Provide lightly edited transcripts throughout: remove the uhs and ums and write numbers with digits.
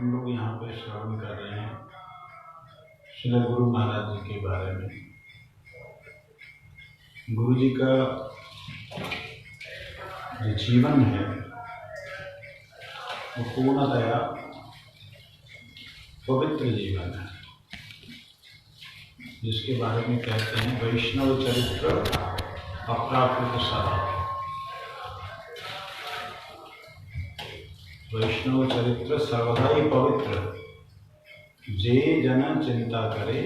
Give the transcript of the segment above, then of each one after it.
हम लोग यहाँ पे श्रवण कर रहे हैं श्री गुरु महाराज जी के बारे में। गुरु जी का जो जीवन है वो पूर्णतया पवित्र जीवन है, जिसके बारे में कहते हैं वैष्णव चरित्र अप्राकृत सार। वैष्णव चरित्र सर्वदा ही पवित्र, जे जन चिंता करे।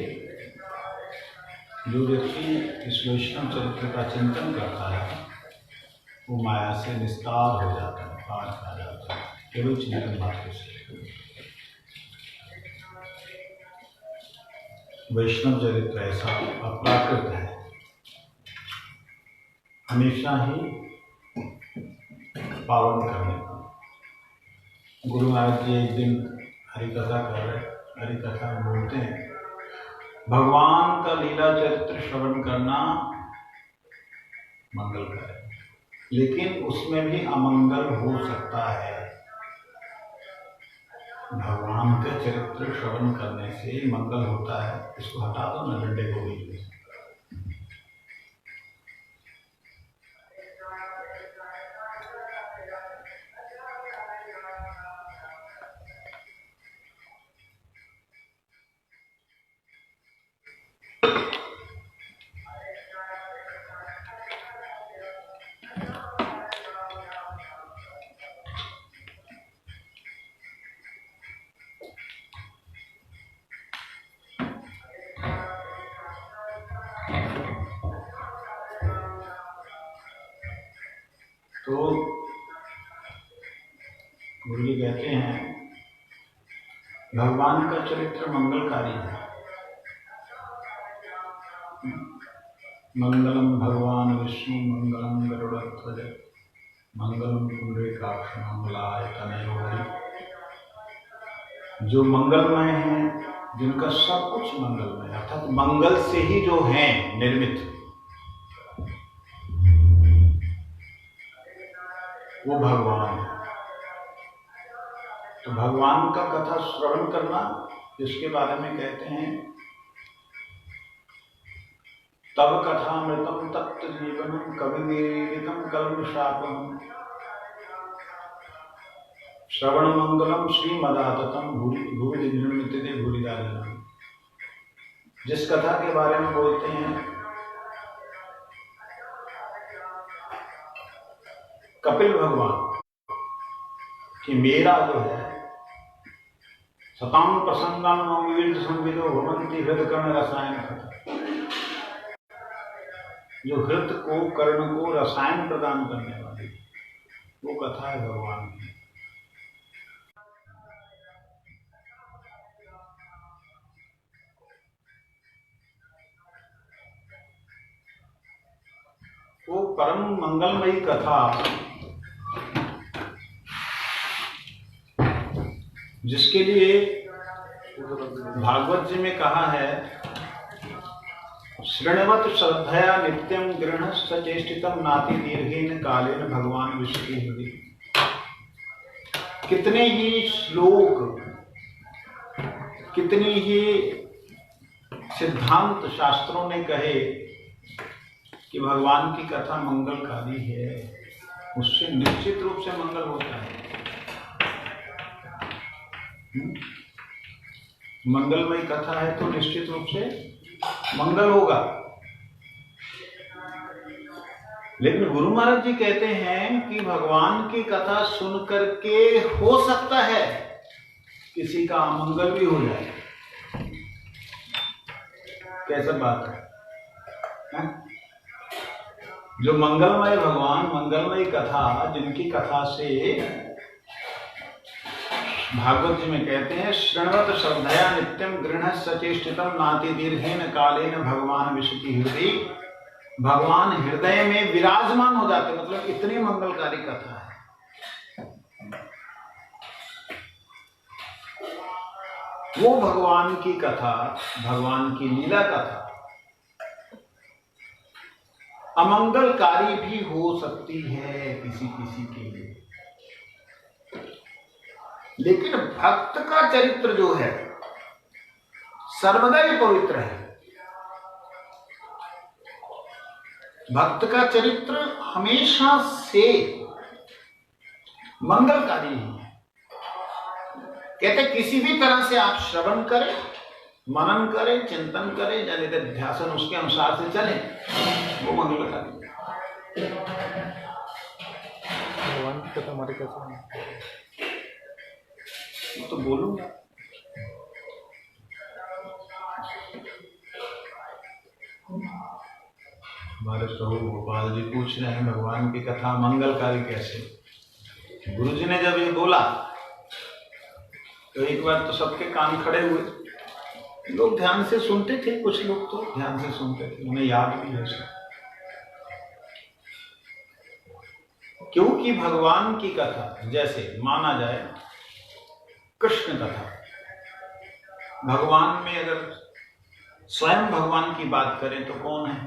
जो व्यक्ति इस वैष्णव चरित्र का चिंतन करता है वो माया से निस्तार हो जाता है, पार आ जाता है केवल चिंतन मात्र से। वैष्णव चरित्र ऐसा अप्राकृत है, हमेशा ही पावन करने का। गुरु महाराज जी एक दिन हरिकथा कर रहे, हरिकथा में बोलते हैं भगवान का लीला चरित्र श्रवण करना मंगलकर है, लेकिन उसमें भी अमंगल हो सकता है। भगवान के चरित्र श्रवण करने से मंगल होता है, इसको हटा दो न डंडे को बीच में। तो गुरु जी कहते हैं भगवान का चरित्र मंगलकारी है। मंगलम भगवान विष्णु मंगलम गरुड़ध्वज मंगलम पुंडरीकाक्ष मंगलाय तनयोहरि। जो मंगलमय हैं, जिनका सब कुछ मंगलमय, अर्थात मंगल से ही जो हैं निर्मित, वो भगवान है। तो भगवान का कथा श्रवण करना, इसके बारे में कहते हैं तब कथामृतम तप्त जीवनम कविनिरीलितम कल्मषापम श्रवण मंगलम श्रीमदाततम भूरि निर्मिते भूरिदाजनम। जिस कथा के बारे में बोलते हैं कपिल भगवान कि मेरा जो है सताम प्रसंगान विविध संविदो भवंती हृदय कर्ण रसायन कथा। जो हृदय को, कर्ण को रसायन प्रदान करने वाली वो कथा है भगवान की। वो परम मंगलमयी कथा, जिसके लिए भागवत जी में कहा है शृण्वत श्रद्धया नित्यम गृहण सचेष्टितम नाति दीर्घेन कालेन भगवान विष्णु हृदय। कितने ही श्लोक, कितनी ही सिद्धांत शास्त्रों ने कहे कि भगवान की कथा मंगलकारी है, उससे निश्चित रूप से मंगल होता है। मंगलमयी कथा है तो निश्चित रूप से मंगल होगा। लेकिन गुरु महाराज जी कहते हैं कि भगवान की कथा सुन करके हो सकता है किसी का अमंगल भी हो जाए। कैसा बात है? जो मंगलमय भगवान, मंगलमय कथा, जिनकी कथा से भागवत जी में कहते हैं शृण्वत श्रद्धया नित्यम गृहण सचेष्टितम नाति दीर्घेन कालेन भगवान विशति हृदय। भगवान हृदय में विराजमान हो जाते, मतलब इतनी मंगलकारी कथा है। वो भगवान की कथा, भगवान की लीला कथा अमंगलकारी भी हो सकती है किसी किसी के लिए। लेकिन भक्त का चरित्र जो है सर्वदा ही पवित्र है। भक्त का चरित्र हमेशा से मंगलकारी है। कहते किसी भी तरह से आप श्रवण करें, मनन करें, चिंतन करें या निधिध्यासन उसके अनुसार से चलें, वो मंगलकारी है। भगवान की कथा हमारे कैसे तो बोलूंगा। हमारे प्रभु गोपाल जी पूछ रहे हैं भगवान की कथा मंगलकारी कैसे। गुरु जी ने जब ये बोला तो एक बार तो सबके कान खड़े हुए, लोग ध्यान से सुनते थे, कुछ लोग तो ध्यान से सुनते थे, उन्हें याद भी है सब। क्योंकि भगवान की कथा जैसे माना जाए कृष्ण कथा, भगवान में अगर स्वयं भगवान की बात करें तो कौन है?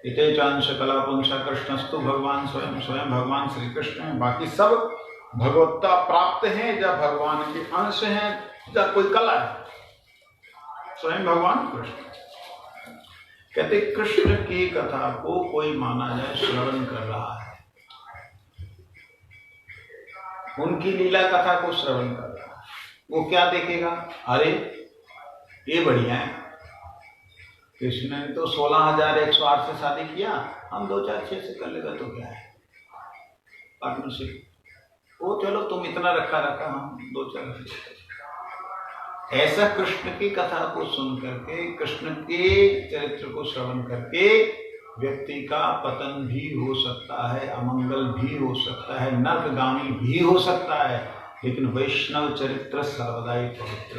इते चांश कला पुंसा कृष्णस्तु भगवान स्वयं, स्वयं भगवान श्री कृष्ण है। बाकी सब भगवत्ता प्राप्त हैं या भगवान के अंश हैं या कोई कला है, स्वयं भगवान कृष्ण। कहते कृष्ण की कथा को कोई माना जाए श्रवण कर रहा है, उनकी लीला कथा को श्रवण कर रहा है, वो क्या देखेगा? अरे ये बढ़िया है, कृष्ण ने तो 16,108 से शादी किया, हम 2-4-6 से कर लेगा तो क्या है, पार्टनरशिप। वो चलो तुम इतना रखा हम 2-4। ऐसा कृष्ण की कथा को सुन करके, कृष्ण के चरित्र को श्रवण करके व्यक्ति का पतन भी हो सकता है, अमंगल भी हो सकता है, नरकगामी भी हो सकता है, लेकिन वैष्णव चरित्र सर्वदा ही पवित्र।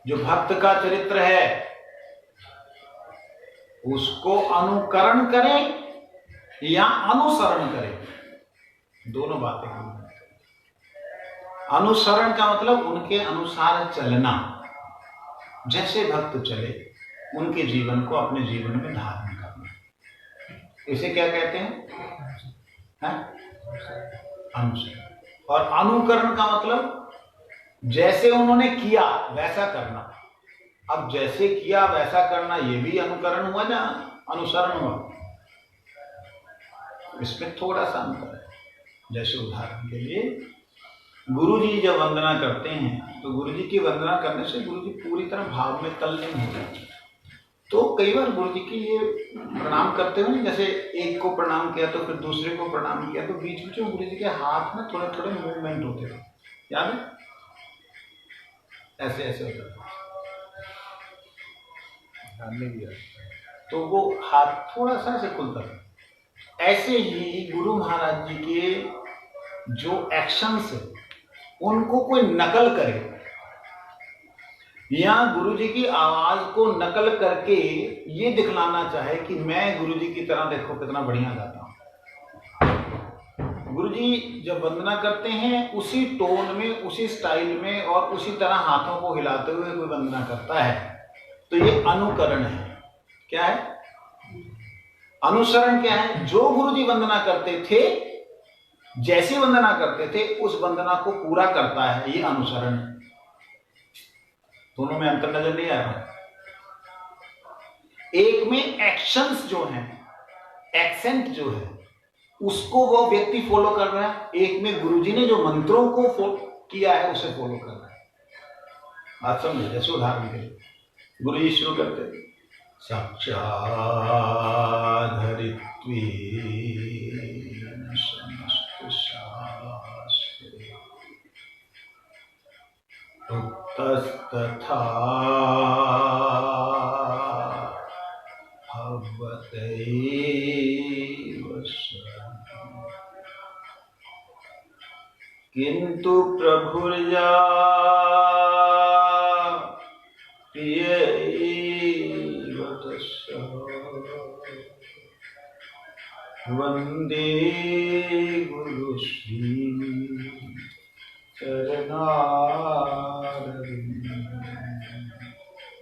जो भक्त का चरित्र है उसको अनुकरण करें या अनुसरण करें, दोनों बातें हैं। अनुसरण का मतलब उनके अनुसार चलना, जैसे भक्त चले उनके जीवन को अपने जीवन में धारण करना, इसे क्या कहते हैं? अनुसरण। और अनुकरण का मतलब जैसे उन्होंने किया वैसा करना। अब जैसे किया वैसा करना ये भी अनुकरण हुआ या अनुसरण हुआ? इसमें थोड़ा सा अंतर है। जैसे उदाहरण के लिए गुरु जी जब वंदना करते हैं तो गुरु जी की वंदना करने से गुरु जी पूरी तरह भाव में तल्लीन हो जाते हैं। तो कई बार गुरु जी की ये प्रणाम करते हुए, जैसे एक को प्रणाम किया तो फिर दूसरे को प्रणाम किया, तो बीच बीच में गुरु जी के हाथ में थोड़े थोड़े मूवमेंट होते थे, याद है? ऐसे ऐसे होता था, तो वो हाथ थोड़ा सा ऐसे खुलता था। ऐसे ही गुरु महाराज जी के जो एक्शंस है उनको कोई नकल करे या गुरु जी की आवाज को नकल करके ये दिखलाना चाहे कि मैं गुरु जी की तरह देखो कितना बढ़िया गाता हूं। गुरु जी जब वंदना करते हैं उसी टोन में, उसी स्टाइल में और उसी तरह हाथों को हिलाते हुए कोई वंदना करता है, तो ये अनुकरण है। क्या है? अनुसरण क्या है? जो गुरु जी वंदना करते थे, जैसी वंदना करते थे उस वंदना को पूरा करता है, ये अनुसरण है। दोनों में अंतर नजर नहीं आ रहा? एक में एक्शंस जो हैं, एक्सेंट जो है उसको वो व्यक्ति फॉलो कर रहा है, एक में गुरुजी ने जो मंत्रों को किया है उसे फॉलो कर रहा है। बात समझे? जैसे उदाहरण के लिए गुरु जी शुरू करते थे, साक्षाधरित्वेन समस्त शास्त्रे उक्तस्तथा भवतैव शरणम् किन्तु प्रभुर्या प्रियैव तस्य वन्दे गुरुश्री चरणारविन्दम्।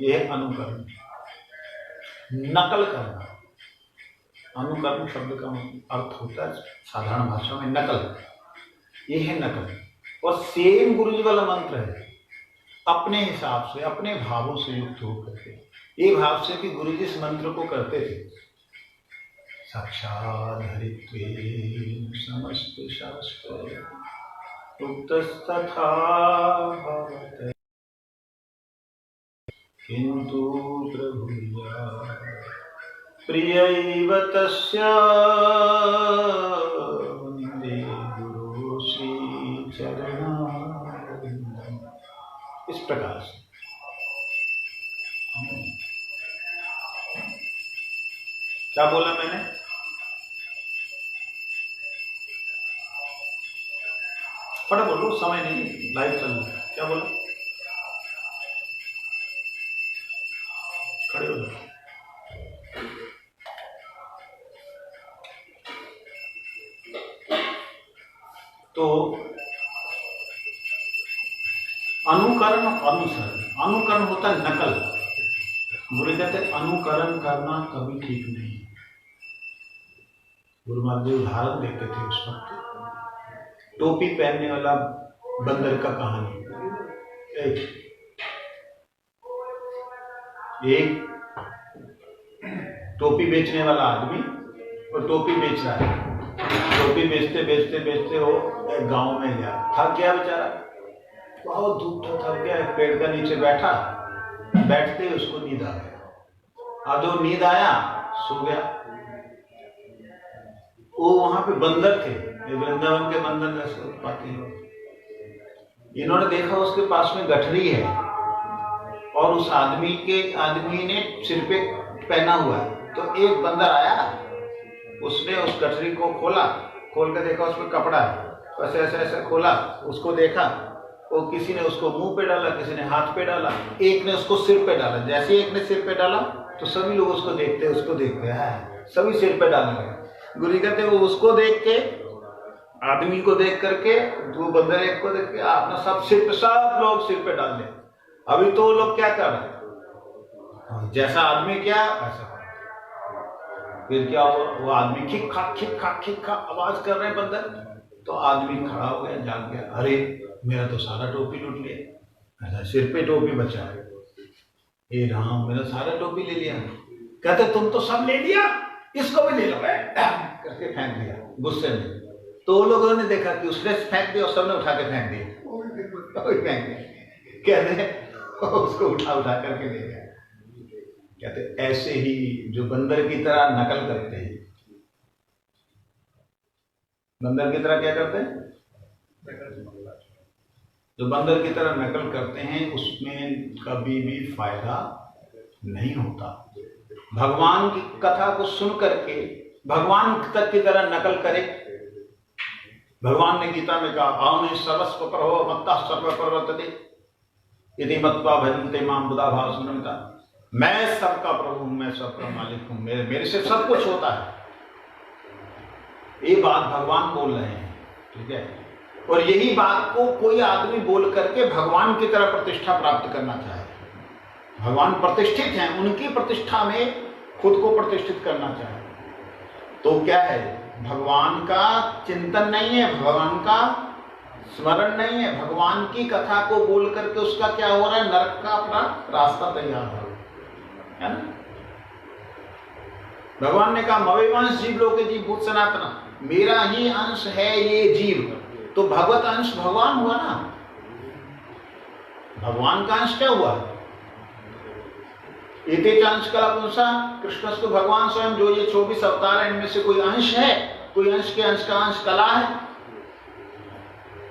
यह अनुकरण, नकल करना। अनुकरण शब्द का अर्थ होता है साधारण भाषा में नकल। ये है नकल। और सेम गुरु जी वाला मंत्र है, अपने हिसाब से अपने भावों से युक्त होकर के, ये भाव से कि गुरु जी इस मंत्र को करते थे, साक्षात् हरित्वेन समस्त शास्त्र उक्तस्तथा भवते किन्तु प्रभुया प्रियैव तस्य वन्दे गुरु श्री चरणारविन्दम्। इस प्रकार से क्या बोला मैंने? फटाफट बोलो, समय नहीं, लाइव चल रहा है। क्या बोला? खड़े हो जाओ। तो अनुकरण अनुसरण, अनुकरण होता है नकल। गुरु कहते अनुकरण करना कभी ठीक नहीं है। गुरु महाराज जी उदाहरण देते थे उस वक्त, टोपी पहनने वाला बंदर का कहानी। एक टोपी बेचने वाला आदमी और टोपी बेच रहा है। टोपी बेचते बेचते बेचते वो एक गांव में गया, थक गया बेचारा, बहुत धूप था, थक गया, एक पेड़ का नीचे बैठा, बैठते ही उसको नींद आ गया। अब जो नींद आया सो गया। वो वहां पे बंदर थे, वृंदावन के बंदर जैसे पाते हैं। इन्होंने देखा उसके पास में गठरी है और उस आदमी ने सिर पे पहना हुआ है। तो एक बंदर आया, उसने उस गठरी को खोला, खोल के देखा उसमें कपड़ा है, ऐसे ऐसे ऐसे खोला, उसको देखा, वो किसी ने उसको मुंह पे डाला, किसी ने हाथ पे डाला, एक ने उसको सिर पे डाला। जैसे एक ने सिर पे डाला तो सभी लोग उसको देखते हैं, सभी सिर पे डालने लगे। गुरु कहते वो उसको देख के, आदमी को देख करके, वो बंदर एक को देख के अपना सब लोग सिर पे डाल ले। अभी तो वो लोग क्या कर रहे, जैसा आदमी क्या वैसा। फिर क्या हुआ, वो आदमी खिक खा आवाज कर रहे हैं बंदर। तो आदमी खड़ा हो गया, जाग गया, अरे मेरा तो सारा टोपी लूट लिया, ऐसा सिर पे टोपी बचा है, हे राम मेरा सारा टोपी ले लिया। कहते तुम तो सब ले लिया, इसको भी ले लो करके फेंक दिया गुस्से में। तो लोगों ने देखा कि उसने फेंक दिया और सबने उठा के फेंक दिया, कहते उसको उठा करके ले गया। कहते ऐसे ही जो बंदर की तरह नकल करते हैं, बंदर की तरह क्या करते हैं, जो बंदर की तरह नकल करते हैं उसमें कभी भी फायदा नहीं होता। भगवान की कथा को सुन करके भगवान तक की तरह नकल करे। भगवान ने गीता में कहा, अहम सर्वस्व प्रभो मत्तः सर्व प्रवर्तते यदि मत्वा भजन्ते मां बुधा भाव सुनता। मैं सबका प्रभु हूं, मैं सबका मालिक हूं, मेरे से सब कुछ होता है। ये बात भगवान बोल रहे हैं, ठीक है। और यही बात को कोई आदमी बोल करके भगवान की तरह प्रतिष्ठा प्राप्त करना चाहे। भगवान प्रतिष्ठित हैं, उनकी प्रतिष्ठा में खुद को प्रतिष्ठित करना चाहे तो क्या है, भगवान का चिंतन नहीं है, भगवान का स्मरण नहीं है, भगवान की कथा को बोल करके उसका क्या हो रहा है, नरक का अपना रास्ता तैयार हो रहा है ना। भगवान ने कहा मवेवांश जीव लोके जीव भूत सनातना, मेरा ही अंश है ये जीव। तो भगवत अंश भगवान हुआ ना, भगवान का अंश क्या हुआ, इते अंश कला पुंसा कृष्ण को भगवान स्वयं, जो ये 24 अवतार है इनमें से कोई अंश है, कोई अंश के अंश का अंश कला है।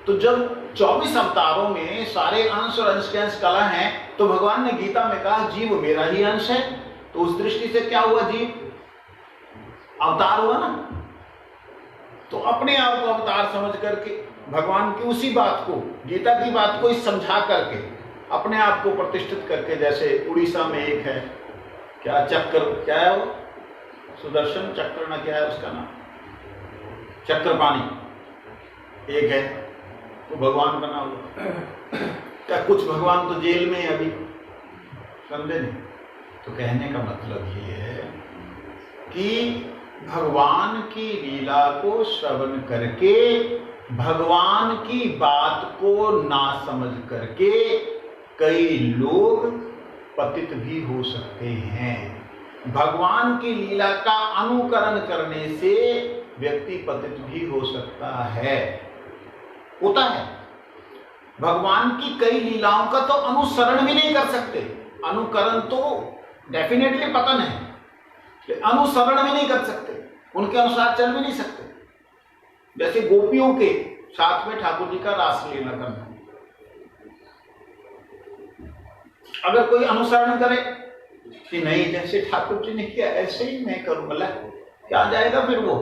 तो जब 24 अवतारों में सारे अंश और अंश के अंश कला हैं, तो भगवान ने गीता में कहा जीव मेरा ही अंश है। तो उस दृष्टि से क्या हुआ, जीव अवतार हुआ ना। तो अपने आप को अवतार समझ करके भगवान की उसी बात को, गीता की बात को समझा करके अपने आप को प्रतिष्ठित करके, जैसे उड़ीसा में एक है क्या चक्र, क्या है वो, सुदर्शन चक्र ना क्या है उसका नाम, चक्रपाणी एक है, तो भगवान बना हुआ। क्या कुछ भगवान तो जेल में है अभी, समझे नहीं। तो कहने का मतलब ये है कि भगवान की लीला को श्रवण करके भगवान की बात को ना समझ करके कई लोग पतित भी हो सकते हैं। भगवान की लीला का अनुकरण करने से व्यक्ति पतित भी हो सकता है, होता है। भगवान की कई लीलाओं का तो अनुसरण भी नहीं कर सकते, अनुकरण तो डेफिनेटली पतन है, अनुसरण भी नहीं कर सकते, उनके अनुसार चल भी नहीं सकते। जैसे गोपियों के साथ में ठाकुर जी का रासलीला करना, अगर कोई अनुसरण करे कि नहीं जैसे ठाकुर जी ने किया ऐसे ही मैं करूंगा, क्या जाएगा फिर वो,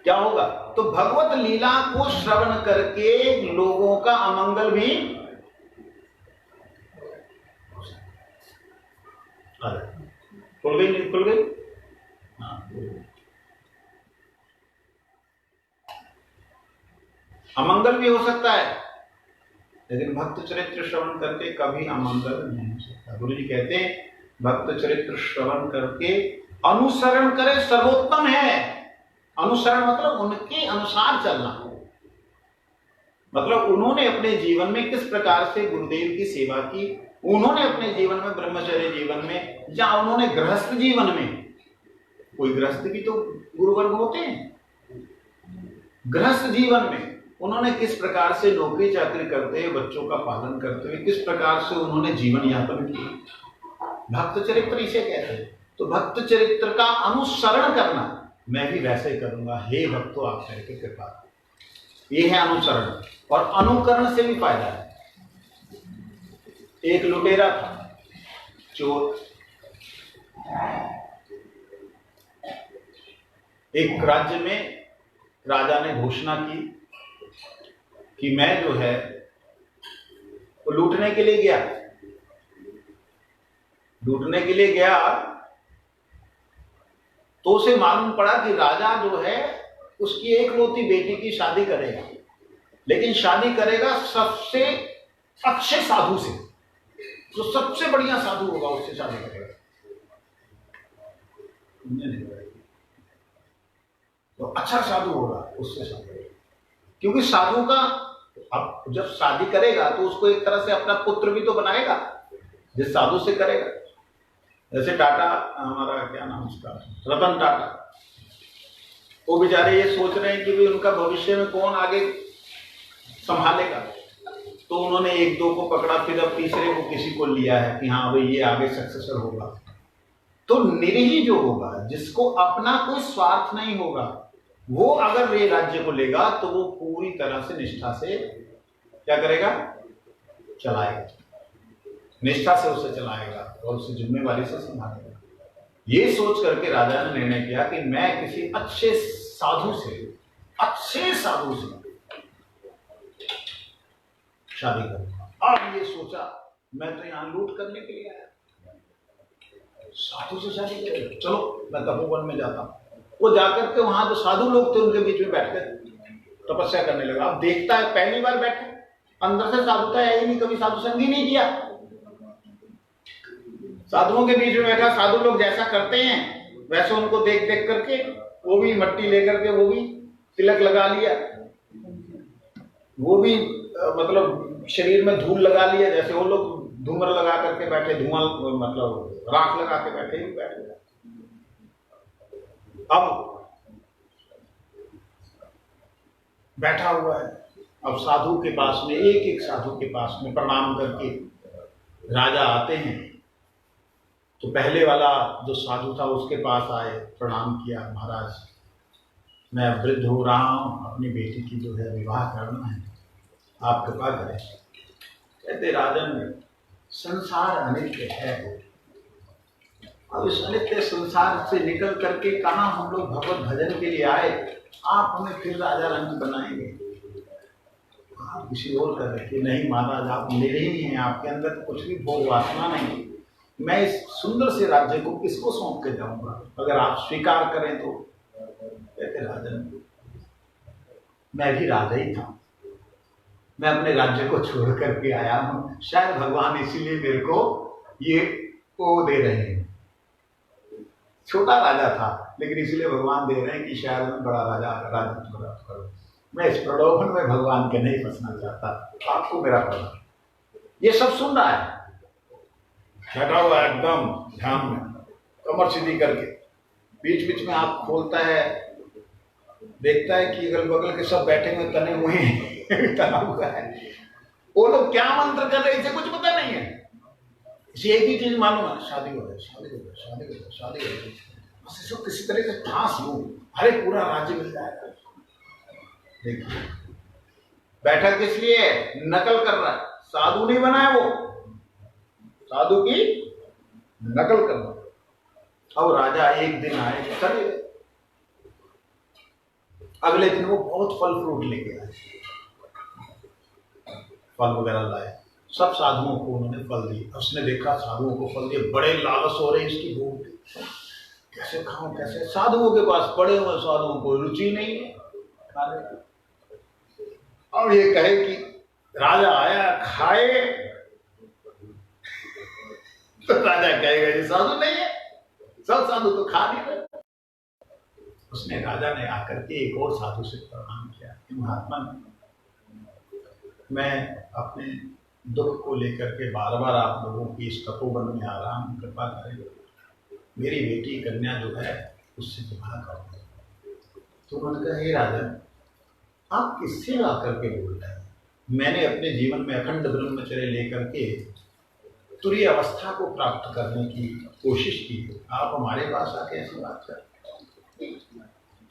क्या होगा? तो भगवत लीला को श्रवण करके लोगों का अमंगल भी खुल गई, नहीं खुल गई? अमंगल भी हो सकता है, लेकिन भक्त चरित्र श्रवण करके कभी अमंगल नहीं हो सकता। गुरु जी कहते हैं भक्त चरित्र श्रवण करके अनुसरण करे सर्वोत्तम है। अनुसरण मतलब उनके अनुसार चलना, मतलब उन्होंने अपने जीवन में किस प्रकार से गुरुदेव की सेवा की, उन्होंने अपने जीवन में ब्रह्मचर्य जीवन में या उन्होंने गृहस्थ जीवन में, कोई गृहस्थ भी तो गुरुवर्ग होते हैं, गृहस्थ जीवन में उन्होंने किस प्रकार से नौकरी चाकरी करते हुए बच्चों का पालन करते हुए किस प्रकार से उन्होंने जीवन यापन किया, भक्त चरित्र इसे कहते हैं। तो भक्त चरित्र का अनुसरण करना, मैं भी वैसे ही करूंगा, हे भक्तों आप करके कृपा, ये है अनुसरण। और अनुकरण से भी फायदा है। एक लुटेरा था, चोर, एक राज्य में राजा ने घोषणा की कि मैं जो है वो लूटने के लिए गया, लूटने के लिए गया तो उसे मालूम पड़ा कि राजा जो है उसकी एकलौती बेटी की शादी करेगा, लेकिन शादी करेगा सबसे अच्छे साधु से, जो सबसे बढ़िया साधु होगा उससे शादी करेगा। तो अच्छा साधु होगा उससे शादी करेगा, क्योंकि साधु का अब जब शादी करेगा तो उसको एक तरह से अपना पुत्र भी तो बनाएगा जिस साधु से करेगा। जैसे टाटा, हमारा क्या नाम उसका, रतन टाटा, वो बेचारे ये सोच रहे हैं कि भी उनका भविष्य में कौन आगे संभालेगा, तो उन्होंने एक दो को पकड़ा, फिर अब तीसरे को किसी को लिया है कि हाँ भाई ये आगे सक्सेसर होगा। तो निरीह जो होगा, जिसको अपना कोई स्वार्थ नहीं होगा, वो अगर ये राज्य को लेगा तो वो पूरी तरह से निष्ठा से क्या करेगा, चलाएगा, निष्ठा से उसे चलाएगा और उसे जिम्मेवारी से संभालेगा। ये सोच करके राजा ने निर्णय किया कि मैं किसी अच्छे साधु से शादी करूंगा। अब ये सोचा मैं तो यहां लूट करने के लिए आया, साधु से शादी करेगा, चलो मैं तपोवन में जाता हूं। वो जाकर के वहां जो साधु लोग थे उनके बीच में बैठ कर तपस्या करने लगा। अब देखता है पहली बार बैठे, अंदर से साधुता है ही नहीं, कभी साधु संग ही नहीं किया, साधुओं के बीच में बैठा, साधु लोग जैसा करते हैं वैसे उनको देख देख करके वो भी मट्टी लेकर के वो भी तिलक लगा लिया, वो भी मतलब शरीर में धूल लगा लिया, जैसे वो लोग धूमर लगा करके बैठे, धुआं मतलब राख लगा के बैठे ही बैठे। अब बैठा हुआ है, अब साधु के पास में, एक एक साधु के पास में प्रणाम करके राजा आते हैं। तो पहले वाला जो साधु था उसके पास आए, प्रणाम किया, महाराज मैं वृद्ध हो रहा हूं, अपनी बेटी की जो है विवाह करना है, आप कृपा करें। कहते राजन संसार अनित्य है, अब इस अनित्य संसार से निकल करके कहाँ हम लोग भगवत भजन के लिए आए, आप हमें फिर राजा रंग बनाएंगे। आप किसी और कर रहे कि नहीं महाराज आप मेरे ही हैं, आपके अंदर कुछ भी भोग वासना नहीं, मैं इस सुंदर से राज्य को किसको सौंप के जाऊंगा, अगर आप स्वीकार करें तो। कहते राजन मैं भी राजा ही था, मैं अपने राज्य को छोड़ करके आया हूं, शायद भगवान इसीलिए मेरे को ये वो दे रहे हैं। छोटा राजा था, लेकिन इसलिए भगवान दे रहे हैं कि शायद मैं बड़ा राजा राजनीति प्राप्त करूं। मैं इस प्रलोभन में भगवान के नहीं फंसना चाहता, आपको मेरा प्रणाम। ये सब सुन रहा है, बैठा हुआ एकदम ध्यान में, कमर सीधी करके, बीच बीच में आँख खोलता है, देखता है कि अगल बगल के सब बैठे हुए तने हुए हैं, तना हुआ है। वो लोग क्या मंत्र कर रहे हैं इसे कुछ पता नहीं है, इसे एक ही चीज मालूम है, शादी हो जाए, शादी हो जाए, शादी हो जाए, शादी हो जाए, बस इसको किसी तरह से फांस लूं, अरे पूरा राज्य मिल जाएगा। देखिए बैठा किस लिए, नकल कर रहा है, साधु नहीं बना है वो, साधु की नकल कर रहा है। अब राजा एक दिन आए, चले गए। अगले दिन वो बहुत फल फ्रूट लेके आए, फल वगैरह लाए, सब साधुओं को उन्होंने फल दिए। उसने देखा साधुओं को फल दिए, बड़े लालच हो रहे इसकी भूख, कैसे खाऊं कैसे। साधुओं के पास पड़े हुए, साधुओं को रुचि नहीं है खाने की। अब ये कहे कि राजा आया खाए, तो राजा कहेगा ये साधु नहीं है, सब साधु तो खा नहीं रहे। उसने राजा ने आकर के एक और साधु से प्रणाम किया कि महात्मा, मैं अपने दुख को लेकर के बार बार आप लोगों की इस तपोवन में आ रहा हूं, कृपा करें, मेरी बेटी कन्या जो है उससे विवाह कर दो। तो उन्होंने कहा, हे राजा, आप किससे आकर के बोल रहे हैं? मैंने अपने जीवन में अखंड ब्रह्मचर्य लेकर के तुरीय अवस्था को प्राप्त करने की कोशिश की, आप हमारे पास आके ऐसी बात कर,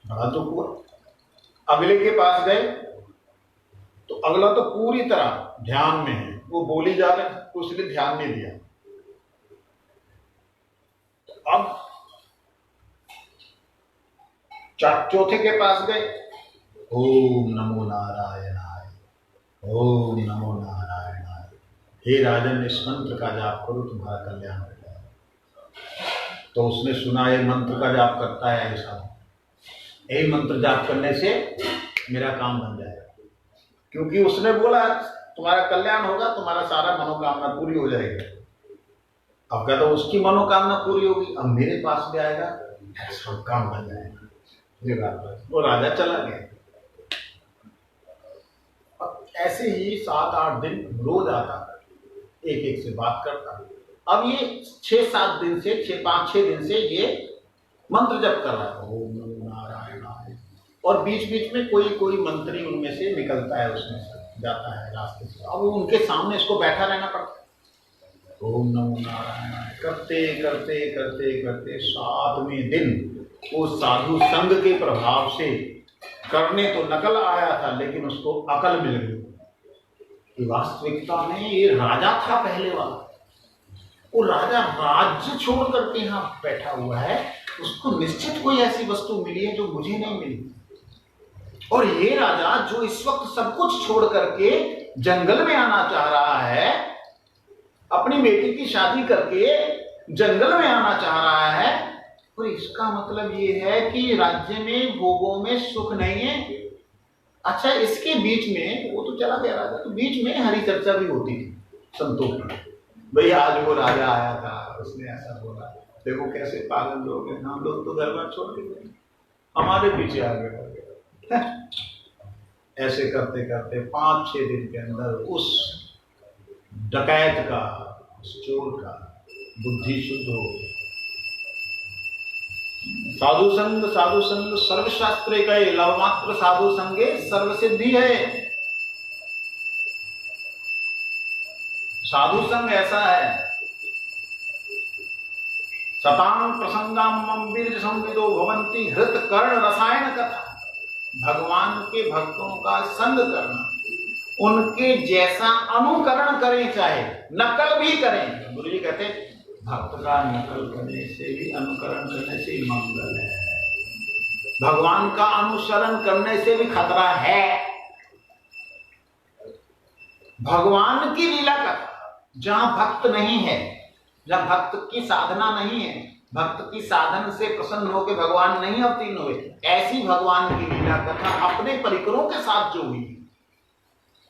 बड़ा दुख हुआ। अगले के पास गए तो अगला तो पूरी तरह ध्यान में है, वो बोली जा रहे हैं तो उसने ध्यान नहीं दिया। अब चौथे के पास गए, ओम नमो नारायणाय, ओम नमो नारायणाय, हे राजन इस मंत्र का जाप करो तुम्हारा कल्याण हो जाएगा। तो उसने सुना ये मंत्र का जाप करता है ऐसा, यही मंत्र जाप करने से मेरा काम बन जाएगा, क्योंकि उसने बोला तुम्हारा कल्याण होगा, तुम्हारा सारा मनोकामना पूरी हो जाएगी। अब कहता तो उसकी मनोकामना पूरी होगी, अब मेरे पास भी आएगा, सब काम बन जाएगा। वो राजा चला गया। अब ऐसे ही 7-8 दिन रोज आता, एक एक से बात करता। अब ये 6-7 दिन से 5-6 दिन से ये मंत्र जप कर रहा है, ओम नमो नारायणाय, और बीच बीच में कोई मंत्री उनमें से निकलता है, उसमें से जाता है रास्ते से। अब उनके सामने इसको बैठा रहना पड़ता है, ओम नमो नारायणाय करते करते करते करते 7वें दिन वो साधु संघ के प्रभाव से करने तो नकल आया था, लेकिन उसको अकल मिल गई। वास्तविकता में ये राजा था पहले वाला, वो राजा राज्य छोड़ करके यहाँ बैठा हुआ है, उसको निश्चित कोई ऐसी वस्तु मिली है जो मुझे नहीं मिली। और ये राजा जो इस वक्त सब कुछ छोड़ करके जंगल में आना चाह रहा है, अपनी बेटी की शादी करके जंगल में आना चाह रहा है, और इसका मतलब ये है कि राज्य में भोगों में सुख नहीं है। अच्छा, इसके बीच में वो तो चला गया राजा, तो बीच में हरी चर्चा भी होती थी संतों की, भाई आज वो राजा आया था, उसने ऐसा बोला, देखो कैसे पागल लोग हैं, हम लोग तो घर बार छोड़ के गए, हमारे पीछे आगे बढ़ गए। ऐसे करते करते 5-6 दिन के अंदर उस डकैत का, उस चोर का बुद्धि शुद्ध हो गई। साधु संग सर्वशास्त्रे गए, लव मात्र साधु संगे सर्व सिद्धि है। साधु संग ऐसा है, सतांग प्रसंगाम बीर्ज संविदो भवंती हृत कर्ण रसायन कथा। भगवान के भक्तों का संग करना, उनके जैसा अनुकरण करें, चाहे नकल भी करें। गुरु जी कहते हैं भक्त का नकल करने से भी, अनुकरण करने से ही मंगल है, भगवान का अनुसरण करने से भी खतरा है। भगवान की लीला कथा जहां भक्त नहीं है, जहां भक्त की साधना नहीं है, भक्त की साधन से प्रसन्न होकर भगवान नहीं अवतीर्ण हुए, ऐसी भगवान की लीला कथा अपने परिकरों के साथ जो हुई,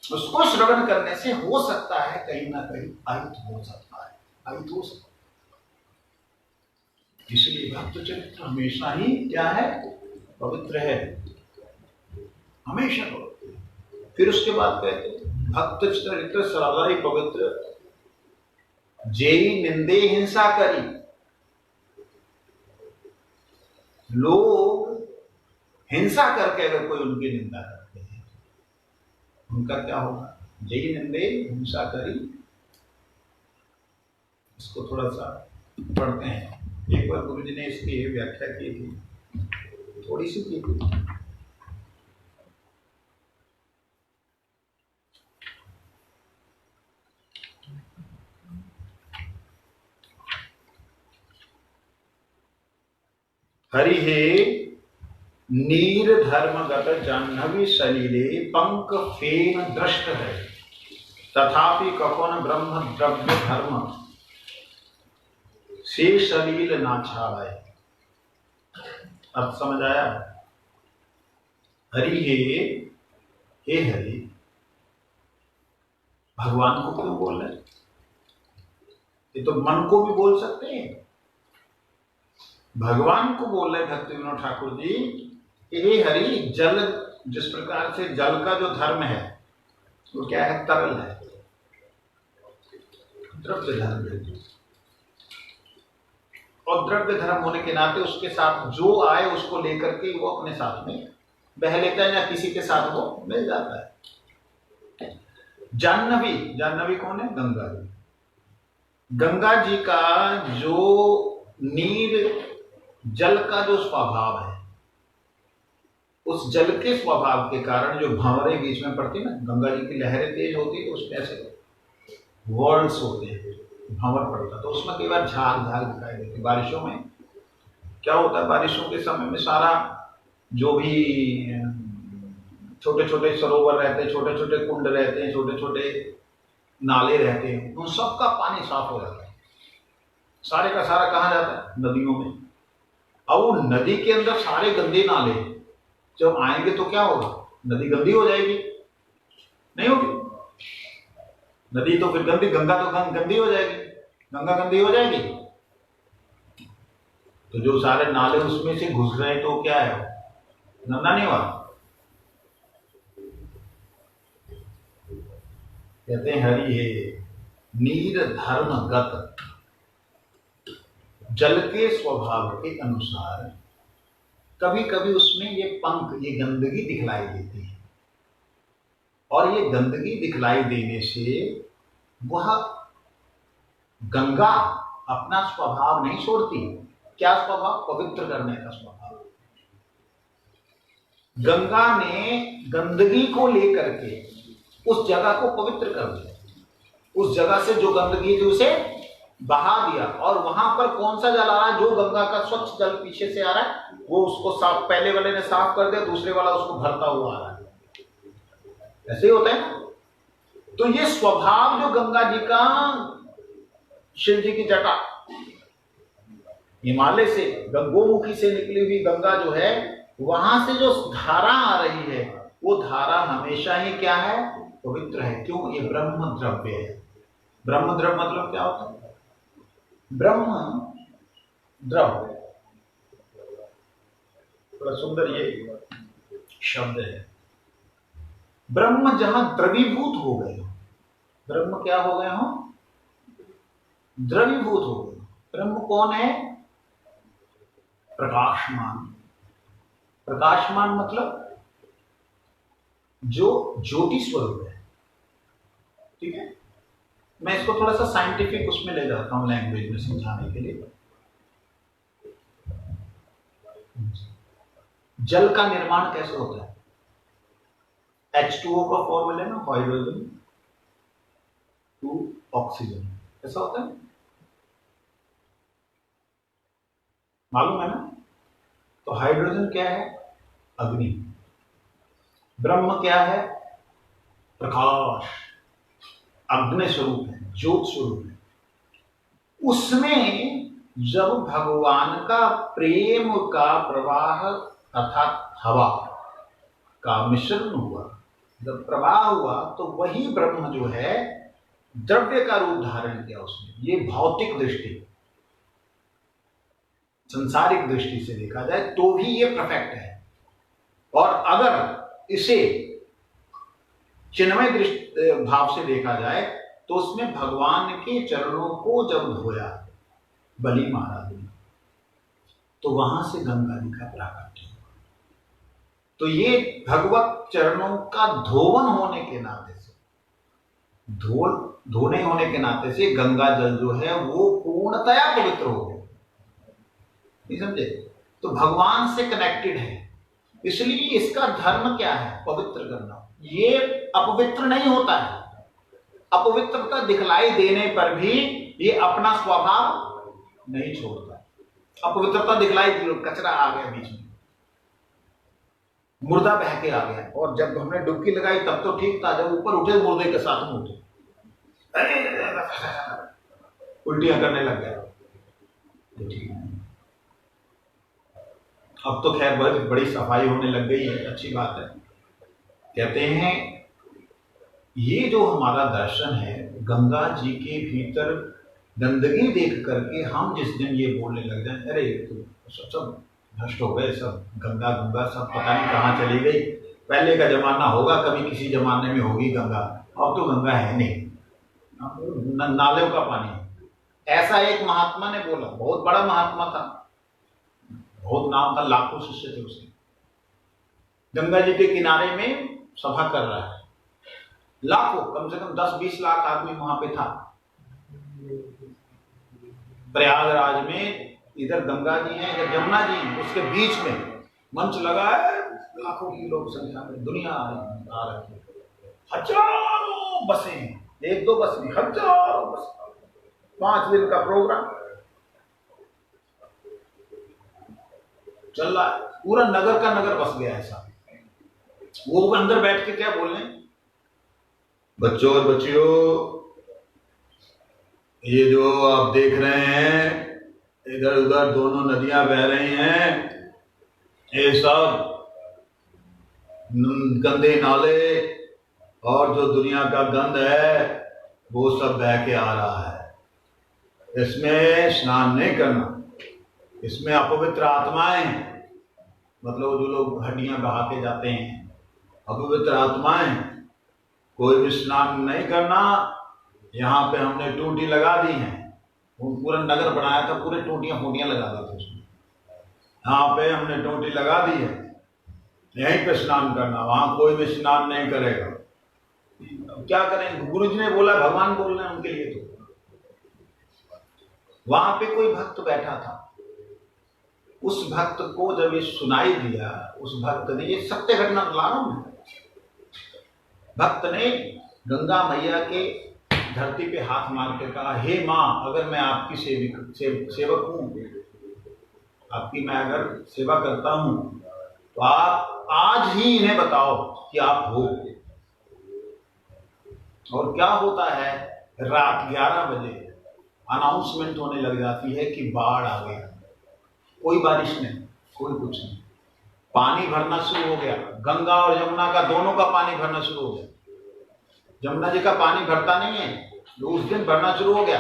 उसको श्रवण करने से हो सकता है कहीं ना कहीं अहित हो सकता है, अहित हो सकता है। इसलिए भक्त चरित्र हमेशा ही क्या है, पवित्र है, हमेशा पवित्र है। फिर उसके बाद कहते हैं भक्त चरित्र सर्वदा ही पवित्र, जेई निंदे हिंसा करी। लोग हिंसा करके अगर कोई उनकी निंदा करते हैं, उनका क्या होगा, जेई निंदे हिंसा करी। इसको थोड़ा सा पढ़ते हैं। एक बार गुरु जी ने इसकी व्याख्या की थी, थोड़ी सी की थी। हरि हे नीर धर्मगत जाह्नवी सलीले पंक फेन दृष्ट है, तथापि ककोन ब्रह्म द्रव्य धर्म से सलील ना छाड़े। अब समझ आया? हरि हे हरि, भगवान को क्यों बोल रहे? ये तो मन को भी बोल सकते हैं। भगवान को बोल रहे भक्ति विनोद ठाकुर जी, हे हरि, जल जिस प्रकार से जल का जो धर्म है वो क्या है, तरल है, द्रव्य धर्म है। और द्रव्य धर्म होने के नाते उसके साथ जो आए उसको लेकर के वो अपने साथ में बह लेता है, या किसी के साथ वो मिल जाता है। जाह्नवी, जाह्नवी कौन है? गंगा जी। गंगा जी का जो नीर जल का जो स्वभाव है, उस जल के स्वभाव के कारण जो भंवरें बीच में पड़ती ना, गंगा जी की लहरें तेज होती है तो उसमें ऐसे वर्ल्स होते हैं, भंवर पड़ता, तो उसमें कई बार झाग झाग दिखाई देती है। बारिशों में क्या होता है, बारिशों के समय में सारा जो भी छोटे छोटे सरोवर रहते हैं, छोटे छोटे कुंड रहते हैं, छोटे छोटे नाले रहते हैं, उन सबका पानी साफ हो जाता है। सारे का सारा कहाँ जाता है? नदियों में। अब वो नदी के अंदर सारे गंदे नाले जब आएंगे तो क्या होगा, नदी गंदी हो जाएगी, नहीं होगी? नदी तो फिर गंदी, गंगा तो गंदी हो जाएगी, गंगा गंदी हो जाएगी तो जो सारे नाले उसमें से घुस रहे तो क्या है, गंदा नहीं हुआ? कहते हैं हरि हे नीर धर्मगत, जल के स्वभाव के अनुसार कभी कभी उसमें ये पंख, ये गंदगी दिखलाई देती है, और ये गंदगी दिखलाई देने से वह गंगा अपना स्वभाव नहीं छोड़ती। क्या स्वभाव? पवित्र करने का स्वभाव। गंगा ने गंदगी को लेकर के उस जगह को पवित्र कर दिया, उस जगह से जो गंदगी थी उसे बहा दिया, और वहां पर कौन सा जल आ रहा है, जो गंगा का स्वच्छ जल पीछे से आ रहा है वो उसको साफ, पहले वाले ने साफ कर दिया, दूसरे वाला उसको भरता हुआ आ रहा है। ऐसे ही होता है ना। तो ये स्वभाव जो गंगा जी का, शिव जी की जटा, हिमालय से गंगोमुखी से निकली हुई गंगा जो है, वहां से जो धारा आ रही है वो धारा हमेशा ही क्या है, पवित्र है। क्यों? ये ब्रह्म द्रव्य है। ब्रह्म द्रव्य मतलब क्या होता है? ब्रह्म द्रव्य, बड़ा सुंदर ये शब्द है। ब्रह्म जहां द्रवीभूत हो गए, ब्रह्म क्या हो गए हो? द्रवीभूत हो गए। ब्रह्म कौन है? प्रकाशमान। प्रकाशमान मतलब जो ज्योति स्वरूप है। ठीक है, मैं इसको थोड़ा सा साइंटिफिक उसमें ले जाता हूं, लैंग्वेज में समझाने के लिए। जल का निर्माण कैसे होता है? H2O का फॉर्मूला है ना, हाइड्रोजन टू ऑक्सीजन, ऐसा होता है, मालूम है ना? तो हाइड्रोजन क्या है? अग्नि। ब्रह्म क्या है? प्रकाश, अग्नि स्वरूप है, ज्योत स्वरूप है। उसमें जब भगवान का प्रेम का प्रवाह अर्थात हवा का मिश्रण हुआ, जब प्रवाह हुआ, तो वही ब्रह्म जो है द्रव्य का रूप धारण किया उसने। ये भौतिक दृष्टि। संसारिक दृष्टि से देखा जाए तो भी ये परफेक्ट है। और अगर इसे चिन्मय दृष्टि भाव से देखा जाए तो उसमें भगवान के चरणों को जब धोया बलि महाराज ने, तो वहां से गंगा जी का प्राकट्य हुआ। तो ये भगवत चरणों का धोवन होने के नाते से, धोने होने के नाते से गंगा जल जो है वो पूर्णतया पवित्र हो गया। नहीं समझे? तो भगवान से कनेक्टेड है, इसलिए इसका धर्म क्या है? पवित्र करना। ये अपवित्र नहीं होता है। अपवित्रता दिखलाई देने पर भी ये अपना स्वभाव नहीं छोड़ता। अपवित्रता दिखलाई दी, कचरा आ गया बीच में, मुर्दा बह के आ गया, और जब हमने डुबकी लगाई तब तो ठीक था, जब ऊपर उठे मुर्दे के साथ में उठे, उल्टियां करने लग गया, तो ठीक है। अब तो खैर बड़ी सफाई होने लग गई है, अच्छी बात है। कहते हैं ये जो हमारा दर्शन है गंगा जी के भीतर गंदगी देख करके हम जिस दिन ये बोलने लग जाए, अरे तो सब नष्ट हो गए, सब गंगा गंगा सब पता नहीं कहाँ चली गई, पहले का जमाना होगा, कभी किसी जमाने में होगी गंगा, अब तो गंगा है नहीं, नालों का पानी। ऐसा एक महात्मा ने बोला, बहुत बड़ा महात्मा था, बहुत नाम था, लाखों शिष्य थे उसके। गंगा जी के किनारे में सभा कर रहा है, लाखों, कम से कम 10-20 लाख आदमी वहां पे था। प्रयागराज में इधर गंगा जी हैं, इधर यमुना जी हैं, उसके बीच में मंच लगा है, लाखों की लोग संख्या में दुनिया आ रही है, हजारों बसें, एक दो बस नहीं, हजारों बस, 5 दिन का प्रोग्राम चल रहा है, पूरा नगर का नगर बस गया ऐसा। वो अंदर बैठ के क्या बोल रहे हैं, बच्चों और बच्चियों, ये जो आप देख रहे हैं इधर उधर दोनों नदियां बह रही हैं, ये सब गंदे नाले और जो दुनिया का गंद है वो सब बह के आ रहा है, इसमें स्नान नहीं करना, इसमें अपवित्र आत्माएं हैं, मतलब जो लोग हड्डियां बहा के जाते हैं, अपवित्र आत्माएं, कोई भी स्नान नहीं करना। यहाँ पे हमने टूटी लगा दी है, वो पूरा नगर बनाया था, पूरे टूटियां फूटियां लगा दी थी उसमें, यहाँ पे हमने टूटी लगा दी है, यहीं पे स्नान करना, वहां कोई भी स्नान नहीं करेगा। क्या करें, गुरु जी ने बोला, भगवान बोल रहे हैं उनके लिए। तो वहां पे कोई भक्त बैठा था, उस भक्त को जब ये सुनाई दिया, उस भक्त ने, ये सत्य घटना ला रहा हूं, भक्त ने गंगा मैया के धरती पे हाथ मार के कहा, हे माँ, अगर मैं आपकी सेवक हूं, आपकी मैं अगर सेवा करता हूं, तो आप आज ही इन्हें बताओ कि आप हो। और क्या होता है, रात 11 बजे अनाउंसमेंट होने लग जाती है कि बाढ़ आ गई। कोई बारिश नहीं, कोई कुछ नहीं, पानी भरना शुरू हो गया, गंगा और यमुना का दोनों का पानी भरना शुरू हो गया। यमुना जी का पानी भरता नहीं है, तो उस दिन भरना शुरू हो गया,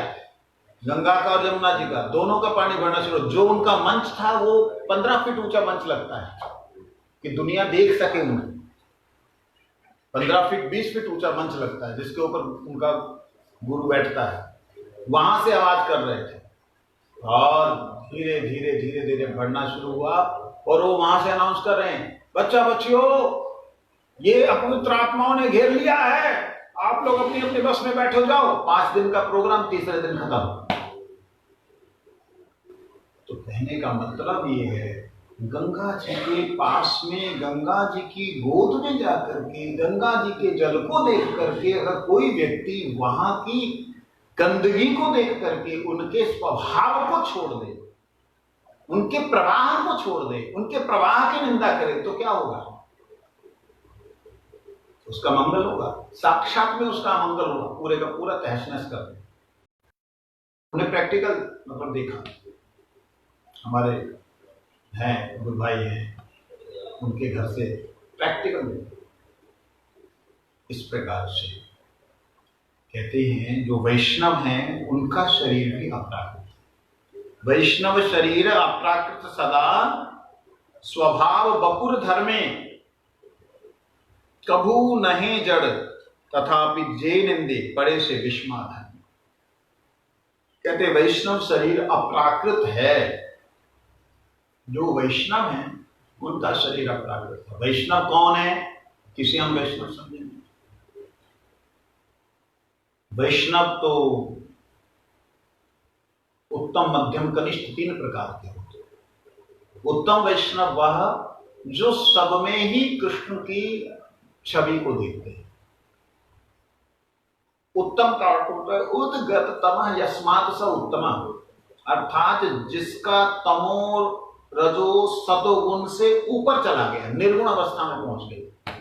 गंगा का और यमुना जी का दोनों का पानी भरना शुरू। जो उनका मंच था वो 15 फीट ऊंचा मंच लगता है कि दुनिया देख सके उन्हें, 15 फीट 20 फीट ऊंचा मंच लगता है, जिसके ऊपर उनका गुरु बैठता है। वहां से आवाज कर रहे थे और धीरे धीरे धीरे धीरे बढ़ना शुरू हुआ, और वो वहां से अनाउंस कर रहे हैं, बच्चा बच्चियों, ये अपवित्र आत्माओं ने घेर लिया है, आप लोग अपनी अपनी बस में बैठो जाओ। 5 दिन का प्रोग्राम, तीसरे दिन खत्म। तो कहने का मतलब ये है, गंगा जी के पास में, गंगा जी की गोद में जाकर के, गंगा जी के जल को देख करके अगर कोई व्यक्ति वहां की गंदगी को देख करके उनके स्वभाव को छोड़ दे, उनके प्रवाह को छोड़ दे, उनके प्रवाह की निंदा करे, तो क्या होगा, उसका मंगल होगा, साक्षात में उसका मंगल होगा, पूरे का पूरा तहस नहस कर दे। हमने प्रैक्टिकल मतलब देखा, हमारे हैं गुरु भाई हैं, उनके घर से प्रैक्टिकल देखा। इस प्रकार से कहते हैं जो वैष्णव हैं उनका शरीर भी अपराध है, वैष्णव शरीर अप्राकृत सदा स्वभाव बपुर धर्मे कभू नहे जड़ तथापि जे निंदे पड़े से विस्माधन। कहते वैष्णव शरीर अप्राकृत है, जो वैष्णव है उनका शरीर अप्राकृत है। वैष्णव कौन है? किसे हम वैष्णव समझेंगे? वैष्णव तो उत्तम मध्यम कनिष्ठ 3 प्रकार के होते हैं। उत्तम वैष्णव वह जो सब में ही कृष्ण की छवि को देखते हैं। उत्तम का अर्थ होता है उद्गत तमः यस्मात् स उत्तम, अर्थात जिसका तमो रजो सतो गुण से ऊपर चला गया, निर्गुण अवस्था में पहुंच गया,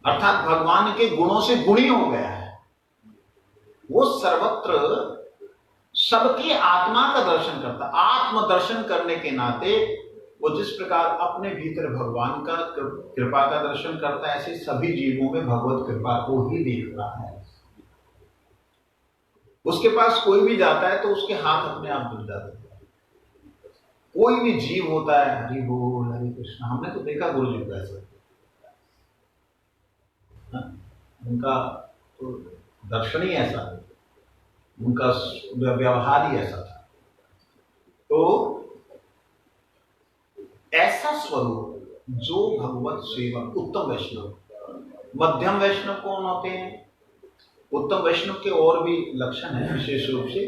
अर्थात भगवान के गुणों से गुणी हो गया है। वो सर्वत्र सबकी आत्मा का दर्शन करता। आत्म दर्शन करने के नाते वो जिस प्रकार अपने भीतर भगवान का कृपा का दर्शन करता है, ऐसे सभी जीवों में भगवत कृपा को ही देख रहा है। उसके पास कोई भी जाता है तो उसके हाथ अपने आप जुड़ जाते हैं। कोई भी जीव होता है, हरि बोल हरे कृष्ण, हमने तो देखा गुरु जी का ऐसा, उनका तो दर्शन ही ऐसा, उनका व्यवहार ही ऐसा था। तो ऐसा स्वरूप जो भगवत सेवक उत्तम वैष्णव। मध्यम वैष्णव कौन होते हैं? उत्तम वैष्णव के और भी लक्षण हैं विशेष रूप से।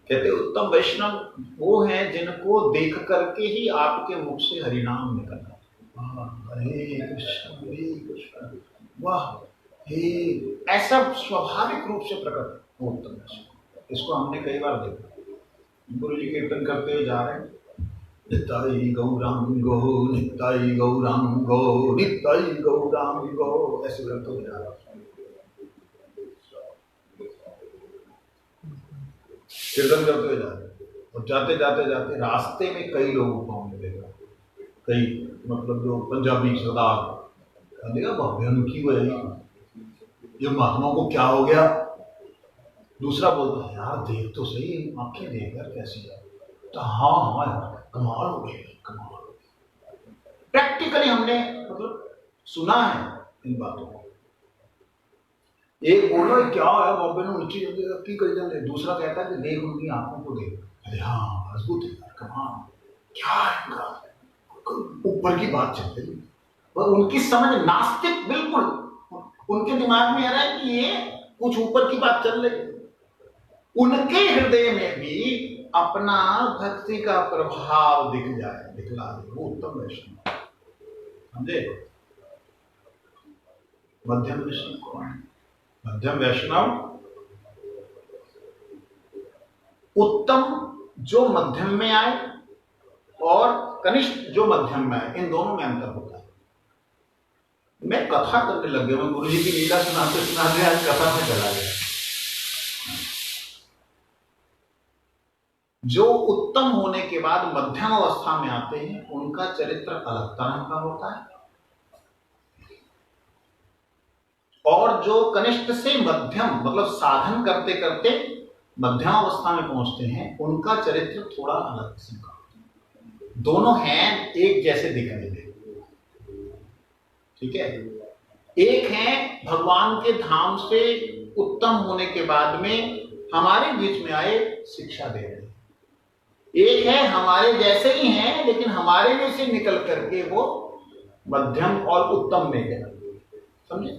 कहते उत्तम वैष्णव वो हैं जिनको देख करके ही आपके मुख से हरिनाम निकलना, हरे कृष्ण वाह हे, ऐसा स्वाभाविक रूप से प्रकट हो उत्तम वैष्णव। इसको हमने कई बार देखा। गुरु जी कीर्तन करते हुए जा रहे हैं, नित्याई गौरांगो नित्याई गौरांगो नित्याई गौरांगो, ऐसे करते हुए जा रहे हैं। कीर्तन करते हुए जा रहे हैं और जाते जाते जाते रास्ते में कई लोगों को हमने देखा, कई मतलब जो पंजाबी सरदार देखा, भव्य की वही ये महात्मा को क्या हो गया। दूसरा बोलता है यार देख तो सही, आंखें देख यार कैसी है। तो हाँ हाँ यार कमाल हो गई, कमाल हो गई। प्रैक्टिकली हमने मतलब सुना है इन बातों को। एक बोलो क्या है बाबे ने ऊंची की कर जाते, दूसरा कहता है कि देख उनकी आंखों को देख, अरे हाँ अद्भुत है यार, कमाल क्या है इनका, ऊपर की बात चल रही है। उनकी समझ नास्तिक, बिल्कुल उनके दिमाग में आ रहा है कि ये कुछ ऊपर की बात चल रही है। उनके हृदय में भी अपना भक्ति का प्रभाव दिख जाए, दिखला दे, वो उत्तम वैष्णव। समझे? मध्यम वैष्णव कौन है? मध्यम वैष्णव उत्तम जो मध्यम में आए और कनिष्ठ जो मध्यम में आए, इन दोनों में अंतर होता है। मैं कथा करने लग गया, मैं गुरु जी की लीला सुनाते सुनाते आज कथा में चला गया। जो उत्तम होने के बाद मध्यम अवस्था में आते हैं उनका चरित्र अलग तरह का होता है, और जो कनिष्ठ से मध्यम मतलब साधन करते करते मध्यम अवस्था में पहुंचते हैं उनका चरित्र थोड़ा अलग किस्म का होता है। दोनों हैं एक जैसे दिखने में, ठीक है। एक है भगवान के धाम से उत्तम होने के बाद में हमारे बीच में आए शिक्षा दे रहे, एक है हमारे जैसे ही हैं लेकिन हमारे में से निकल करके वो मध्यम और उत्तम में गए। समझे?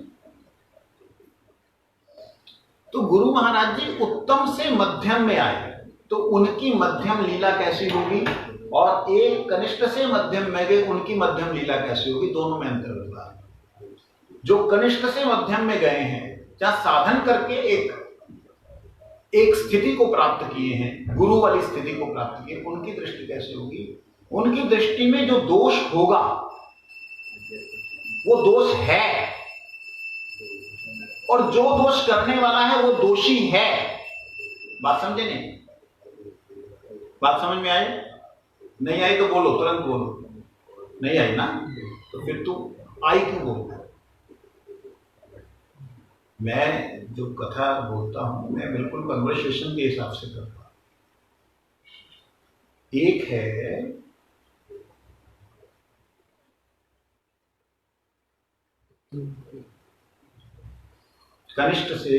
तो गुरु महाराज जी उत्तम से मध्यम में आए तो उनकी मध्यम लीला कैसी होगी, और एक कनिष्ठ से मध्यम में गए उनकी मध्यम लीला कैसी होगी, दोनों में अंतर होता है। जो कनिष्ठ से मध्यम में गए हैं, जहां साधन करके एक स्थिति को प्राप्त किए हैं, गुरु वाली स्थिति को प्राप्त किए, उनकी दृष्टि कैसी होगी? उनकी दृष्टि में जो दोष होगा वो दोष है, और जो दोष करने वाला है वो दोषी है। बात समझे नहीं? बात समझ में आई? नहीं आई तो बोलो, तुरंत बोलो। नहीं आई ना तो फिर तू आई क्यों बोलता? मैं जो कथा बोलता हूं मैं बिल्कुल कन्वर्सेशन के हिसाब से करता हूं। एक है कनिष्ठ से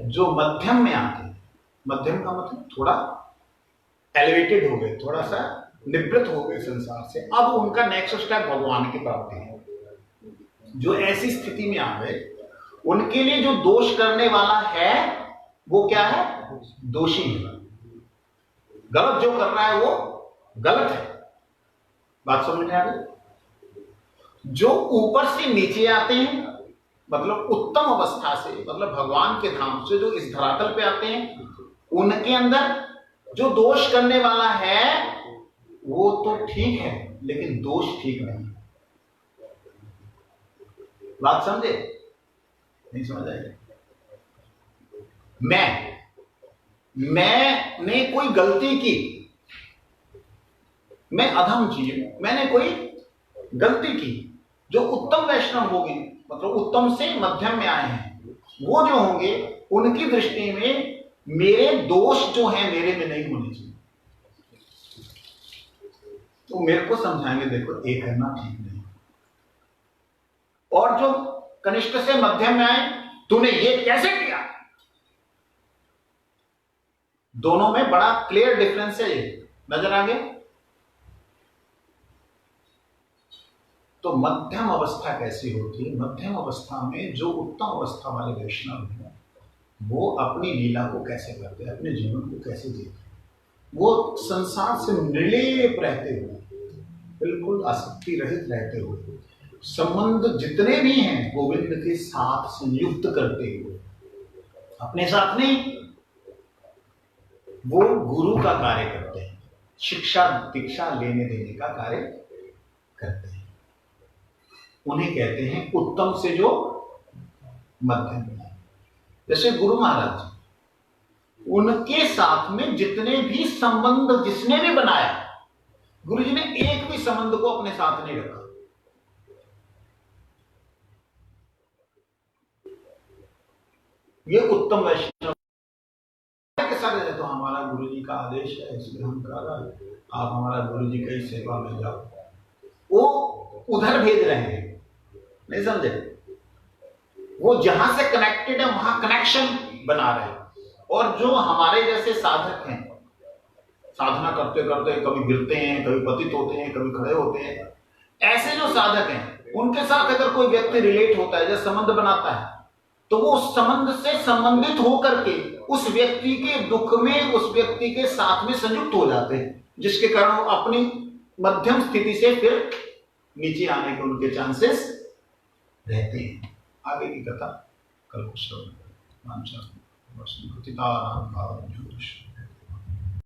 जो मध्यम में आते हैं, मध्यम का मतलब थोड़ा एलिवेटेड हो गए, थोड़ा सा निवृत्त हो गए संसार से, अब उनका नेक्स्ट स्टेप भगवान की प्राप्ति है। जो ऐसी स्थिति में आ गए उनके लिए जो दोष करने वाला है वो क्या है? दोषी है। गलत जो कर रहा है वो गलत है। बात समझ में आ गई? जो ऊपर से नीचे आते हैं, मतलब उत्तम अवस्था से, मतलब भगवान के धाम से जो इस धरातल पे आते हैं, उनके अंदर जो दोष करने वाला है वो तो ठीक है, लेकिन दोष ठीक नहीं। बात समझे? नहीं समझ आएगी? मैंने कोई गलती की, मैं अधम जीव, मैंने कोई गलती की। जो उत्तम वैष्णव हो गए, मतलब उत्तम से मध्यम में आए हैं, वो जो होंगे उनकी दृष्टि में मेरे दोष जो हैं मेरे में नहीं होने चाहिए। तो मेरे को समझाएंगे, देखो ये करना ठीक नहीं। और जो कनिष्ठ से मध्यम में आए, तूने ये कैसे किया? दोनों में बड़ा क्लियर डिफरेंस है, ये नजर आ गया? तो मध्यम अवस्था कैसी होती है? मध्यम अवस्था में जो उत्तम अवस्था वाले वैष्णव हैं वो अपनी लीला को कैसे करते हैं, अपने जीवन को कैसे जीते हैं? वो संसार से निर्लेप रहते हुए, बिल्कुल आसक्ति रहित रहते हुए, संबंध जितने भी हैं गोविंद के साथ संयुक्त करते हुए, अपने साथ नहीं, वो गुरु का कार्य करते हैं, शिक्षा दीक्षा लेने देने का कार्य करते हैं। उन्हें कहते हैं उत्तम से जो मध्यम है। जैसे गुरु महाराज जी, उनके साथ में जितने भी संबंध जिसने भी बनाया, गुरु जी ने एक भी संबंध को अपने साथ नहीं रखा। ये उत्तम वैष्णव के साथ। तो हमारा गुरु जी का आदेश है इसलिए हम कर रहे हैं, आप हमारा गुरु जी की सेवा में जाओ, वो उधर भेज रहे हैं। नहीं समझे? वो जहां से कनेक्टेड है वहां कनेक्शन बना रहे हैं। और जो हमारे जैसे साधक हैं, साधना करते करते कभी गिरते हैं, कभी पतित होते हैं, कभी खड़े होते हैं, ऐसे जो साधक हैं उनके साथ अगर कोई व्यक्ति रिलेट होता है, जैसे संबंध बनाता है, तो वो उस संबंध से संबंधित होकर के उस व्यक्ति के दुख में उस व्यक्ति के साथ में संयुक्त हो जाते हैं, जिसके कारण वो अपनी मध्यम स्थिति से फिर नीचे आने के उनके चांसेस रहते हैं। आगे की कथा कल कुछ